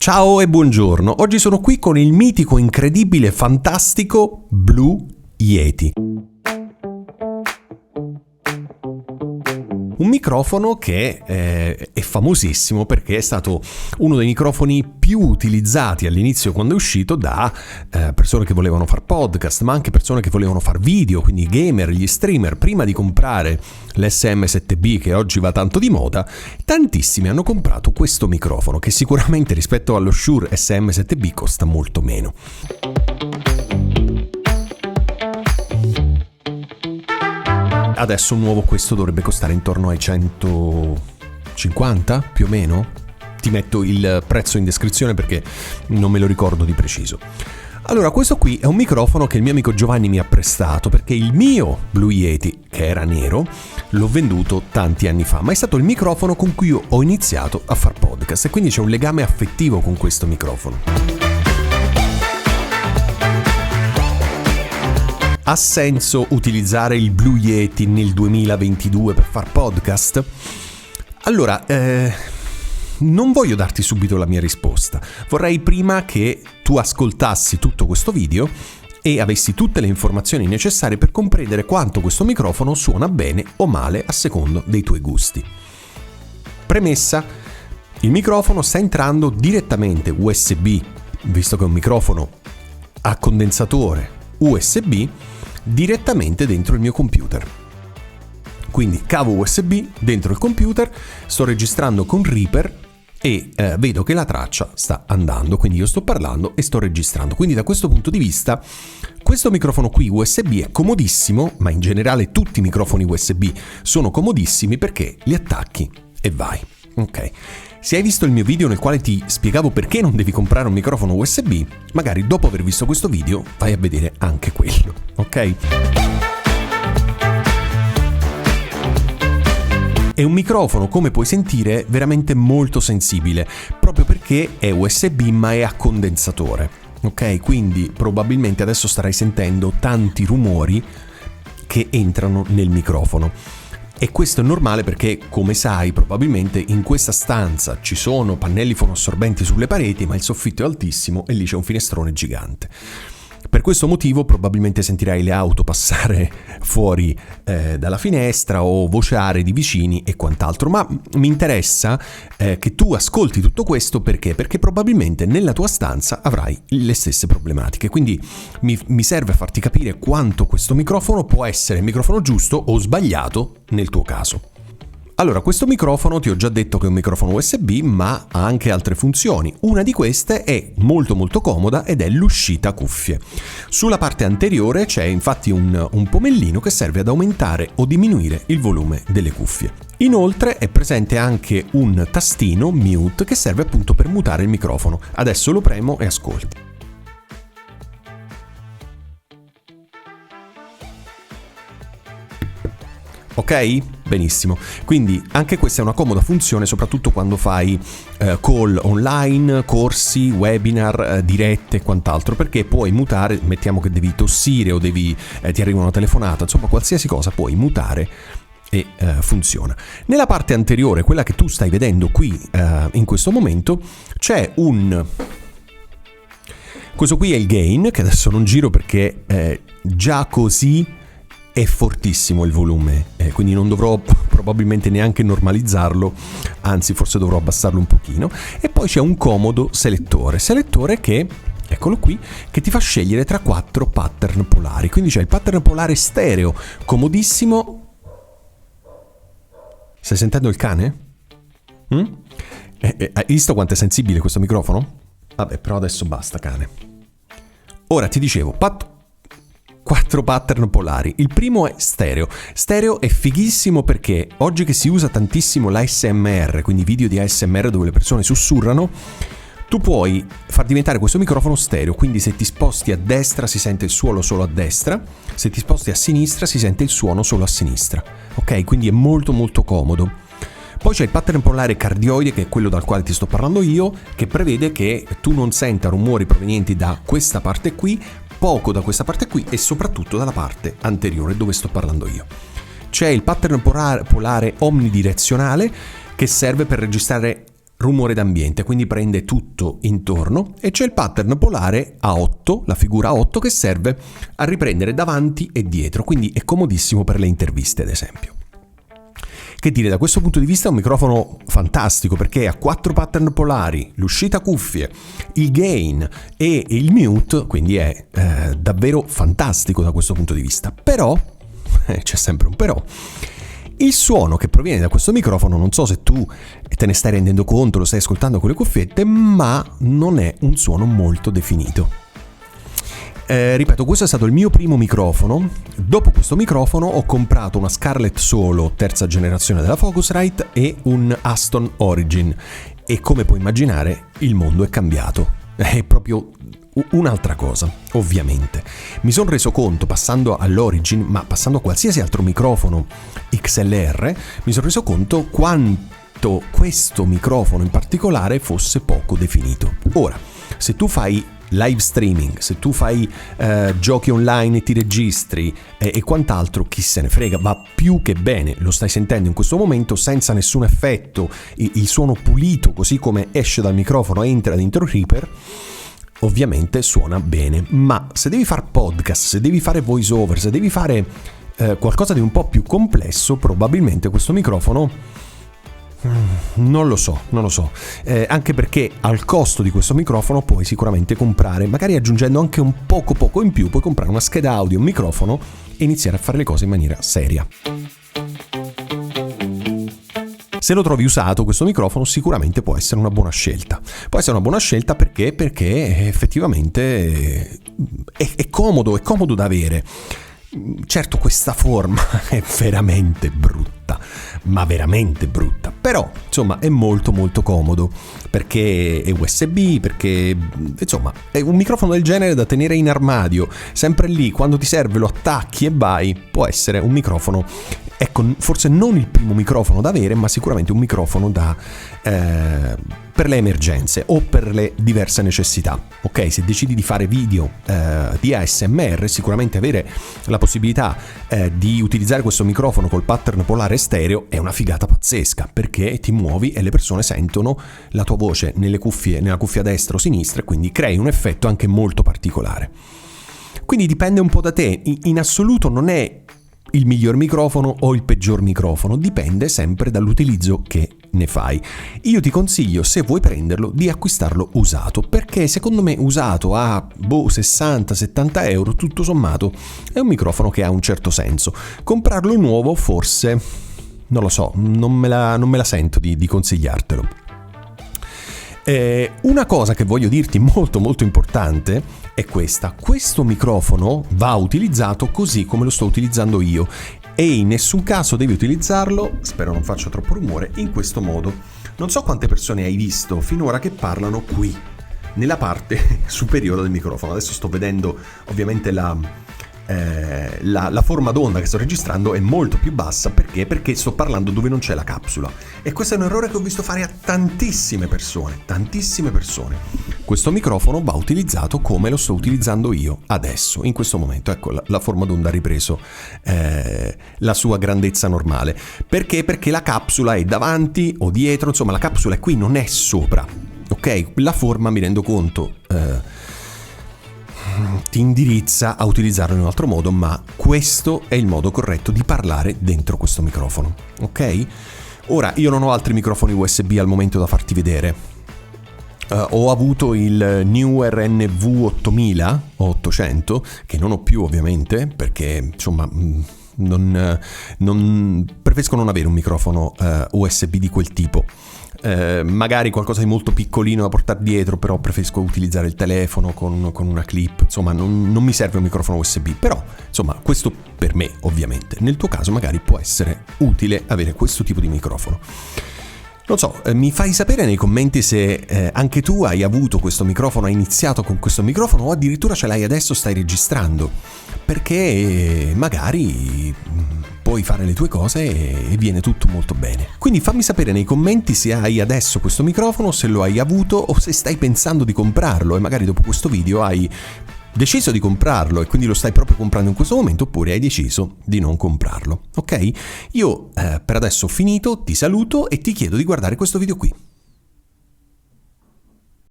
Ciao e buongiorno, oggi sono qui con il mitico, incredibile, fantastico Blue Yeti. Un microfono che è famosissimo perché è stato uno dei microfoni più utilizzati all'inizio quando è uscito da persone che volevano fare podcast, ma anche persone che volevano fare video, quindi i gamer, gli streamer. Prima di comprare l'SM7B, che oggi va tanto di moda, tantissimi hanno comprato questo microfono, che sicuramente rispetto allo Shure SM7B costa molto meno. Adesso un nuovo questo dovrebbe costare intorno ai 150 più o meno. Ti metto il prezzo in descrizione perché non me lo ricordo di preciso. Allora, questo qui è un microfono che il mio amico Giovanni mi ha prestato perché il mio Blue Yeti, che era nero, l'ho venduto tanti anni fa, ma è stato il microfono con cui io ho iniziato a fare podcast e quindi c'è un legame affettivo con questo microfono. Ha senso utilizzare il Blue Yeti nel 2022 per far podcast? Allora, non voglio darti subito la mia risposta. Vorrei prima che tu ascoltassi tutto questo video e avessi tutte le informazioni necessarie per comprendere quanto questo microfono suona bene o male a secondo dei tuoi gusti. Premessa: il microfono sta entrando direttamente USB, visto che è un microfono a condensatore USB, direttamente dentro il mio computer. Quindi cavo USB dentro il computer, sto registrando con Reaper e vedo che la traccia sta andando, quindi io sto parlando e sto registrando. Quindi da questo punto di vista questo microfono qui USB è comodissimo, ma in generale tutti i microfoni USB sono comodissimi perché li attacchi e vai. Ok. Se hai visto il mio video nel quale ti spiegavo perché non devi comprare un microfono USB, magari dopo aver visto questo video vai a vedere anche quello, ok? È un microfono, come puoi sentire, veramente molto sensibile, proprio perché è USB ma è a condensatore, ok? Quindi probabilmente adesso starai sentendo tanti rumori che entrano nel microfono. E questo è normale perché, come sai, probabilmente in questa stanza ci sono pannelli fonoassorbenti sulle pareti, ma il soffitto è altissimo e lì c'è un finestrone gigante. Per questo motivo probabilmente sentirai le auto passare fuori dalla finestra o vociare di vicini e quant'altro, ma mi interessa che tu ascolti tutto questo perché probabilmente nella tua stanza avrai le stesse problematiche, quindi mi serve farti capire quanto questo microfono può essere il microfono giusto o sbagliato nel tuo caso. Allora, questo microfono ti ho già detto che è un microfono USB, ma ha anche altre funzioni. Una di queste è molto comoda ed è l'uscita cuffie. Sulla parte anteriore c'è infatti un pomellino che serve ad aumentare o diminuire il volume delle cuffie. Inoltre è presente anche un tastino mute che serve appunto per mutare il microfono. Adesso lo premo e ascolti. Ok? Benissimo. Quindi anche questa è una comoda funzione, soprattutto quando fai call online, corsi, webinar, dirette e quant'altro, perché puoi mutare, mettiamo che devi tossire o ti arriva una telefonata, insomma qualsiasi cosa puoi mutare e funziona. Nella parte anteriore, quella che tu stai vedendo qui in questo momento, c'è questo qui è il gain, che adesso non giro perché già così è fortissimo il volume, quindi non dovrò probabilmente neanche normalizzarlo, anzi forse dovrò abbassarlo un pochino. E poi c'è un comodo selettore che, eccolo qui, che ti fa scegliere tra 4 pattern polari. Quindi c'è il pattern polare stereo, comodissimo. Stai sentendo il cane? Hai visto quanto è sensibile questo microfono? Vabbè, però adesso basta, cane. Ora ti dicevo, 4 pattern polari. Il primo è stereo. Stereo è fighissimo perché oggi che si usa tantissimo l'ASMR, quindi video di ASMR dove le persone sussurrano, tu puoi far diventare questo microfono stereo, quindi se ti sposti a destra si sente il suono solo a destra, se ti sposti a sinistra si sente il suono solo a sinistra. Ok? Quindi è molto comodo. Poi c'è il pattern polare cardioide, che è quello dal quale ti sto parlando io, che prevede che tu non senta rumori provenienti da questa parte qui, poco da questa parte qui e soprattutto dalla parte anteriore dove sto parlando io. C'è il pattern polare omnidirezionale che serve per registrare rumore d'ambiente, quindi prende tutto intorno, e c'è il pattern polare a 8, la figura a 8, che serve a riprendere davanti e dietro, quindi è comodissimo per le interviste, ad esempio. Che dire, da questo punto di vista è un microfono fantastico, perché ha 4 pattern polari, l'uscita cuffie, il gain e il mute, quindi è davvero fantastico da questo punto di vista. Però, c'è sempre un però, il suono che proviene da questo microfono, non so se tu te ne stai rendendo conto, lo stai ascoltando con le cuffiette, ma non è un suono molto definito. Ripeto, questo è stato il mio primo microfono. Dopo questo microfono ho comprato una Scarlett Solo terza generazione della Focusrite e un Aston Origin, e come puoi immaginare il mondo è cambiato, è proprio un'altra cosa. Ovviamente mi sono reso conto, passando all'Origin, ma passando a qualsiasi altro microfono XLR, mi sono reso conto quanto questo microfono in particolare fosse poco definito. Ora, se tu fai live streaming, se tu fai giochi online e ti registri e quant'altro, chi se ne frega, va più che bene. Lo stai sentendo in questo momento senza nessun effetto, il suono pulito, così come esce dal microfono, entra dentro Reaper, ovviamente suona bene. Ma se devi fare podcast, se devi fare voice over, se devi fare qualcosa di un po' più complesso, probabilmente questo microfono non lo so, anche perché al costo di questo microfono puoi sicuramente comprare, magari aggiungendo anche un poco in più, puoi comprare una scheda audio, un microfono e iniziare a fare le cose in maniera seria. Se lo trovi usato questo microfono, sicuramente può essere una buona scelta. Può essere una buona scelta perché effettivamente è comodo da avere. Certo, questa forma è veramente brutta, ma veramente brutta, però insomma è molto comodo, perché è USB, perché insomma è un microfono del genere da tenere in armadio, sempre lì, quando ti serve lo attacchi e vai. Può essere un microfono, ecco, forse non il primo microfono da avere, ma sicuramente un microfono per le emergenze o per le diverse necessità. Ok, se decidi di fare video di ASMR, sicuramente avere la possibilità di utilizzare questo microfono col pattern polare stereo è una figata pazzesca, perché ti muovi e le persone sentono la tua voce nella cuffia destra o sinistra, e quindi crei un effetto anche molto particolare. Quindi dipende un po' da te. In assoluto non è il miglior microfono o il peggior microfono, dipende sempre dall'utilizzo che ne fai. Io ti consiglio, se vuoi prenderlo, di acquistarlo usato, perché secondo me usato a 60-70 euro, tutto sommato è un microfono che ha un certo senso. Comprarlo nuovo forse, non lo so, non me la sento di consigliartelo. Una cosa che voglio dirti molto importante è questa: questo microfono va utilizzato così come lo sto utilizzando io, e in nessun caso devi utilizzarlo, spero non faccia troppo rumore, in questo modo. Non so quante persone hai visto finora che parlano qui, nella parte superiore del microfono. Adesso sto vedendo ovviamente la forma d'onda che sto registrando è molto più bassa. Perché sto parlando dove non c'è la capsula, e questo è un errore che ho visto fare a tantissime persone. Questo microfono va utilizzato come lo sto utilizzando io adesso, in questo momento. Ecco, la forma d'onda ha ripreso la sua grandezza normale. Perché la capsula è davanti o dietro, insomma la capsula è qui, non è sopra. Ok, la forma, mi rendo conto, ti indirizza a utilizzarlo in un altro modo, ma questo è il modo corretto di parlare dentro questo microfono. Ok? Ora, io non ho altri microfoni USB al momento da farti vedere. Ho avuto il Neewer NV8000 o 800, che non ho più ovviamente, perché insomma non preferisco non avere un microfono USB di quel tipo. Magari qualcosa di molto piccolino da portare dietro, però preferisco utilizzare il telefono con una clip. Insomma, non mi serve un microfono USB, però insomma questo per me, ovviamente. Nel tuo caso magari può essere utile avere questo tipo di microfono. Non so, mi fai sapere nei commenti se anche tu hai avuto questo microfono, hai iniziato con questo microfono, o addirittura ce l'hai adesso, stai registrando, perché magari puoi fare le tue cose e viene tutto molto bene. Quindi fammi sapere nei commenti se hai adesso questo microfono, se lo hai avuto o se stai pensando di comprarlo, e magari dopo questo video hai deciso di comprarlo e quindi lo stai proprio comprando in questo momento, oppure hai deciso di non comprarlo. Ok? Io per adesso ho finito, ti saluto e ti chiedo di guardare questo video qui.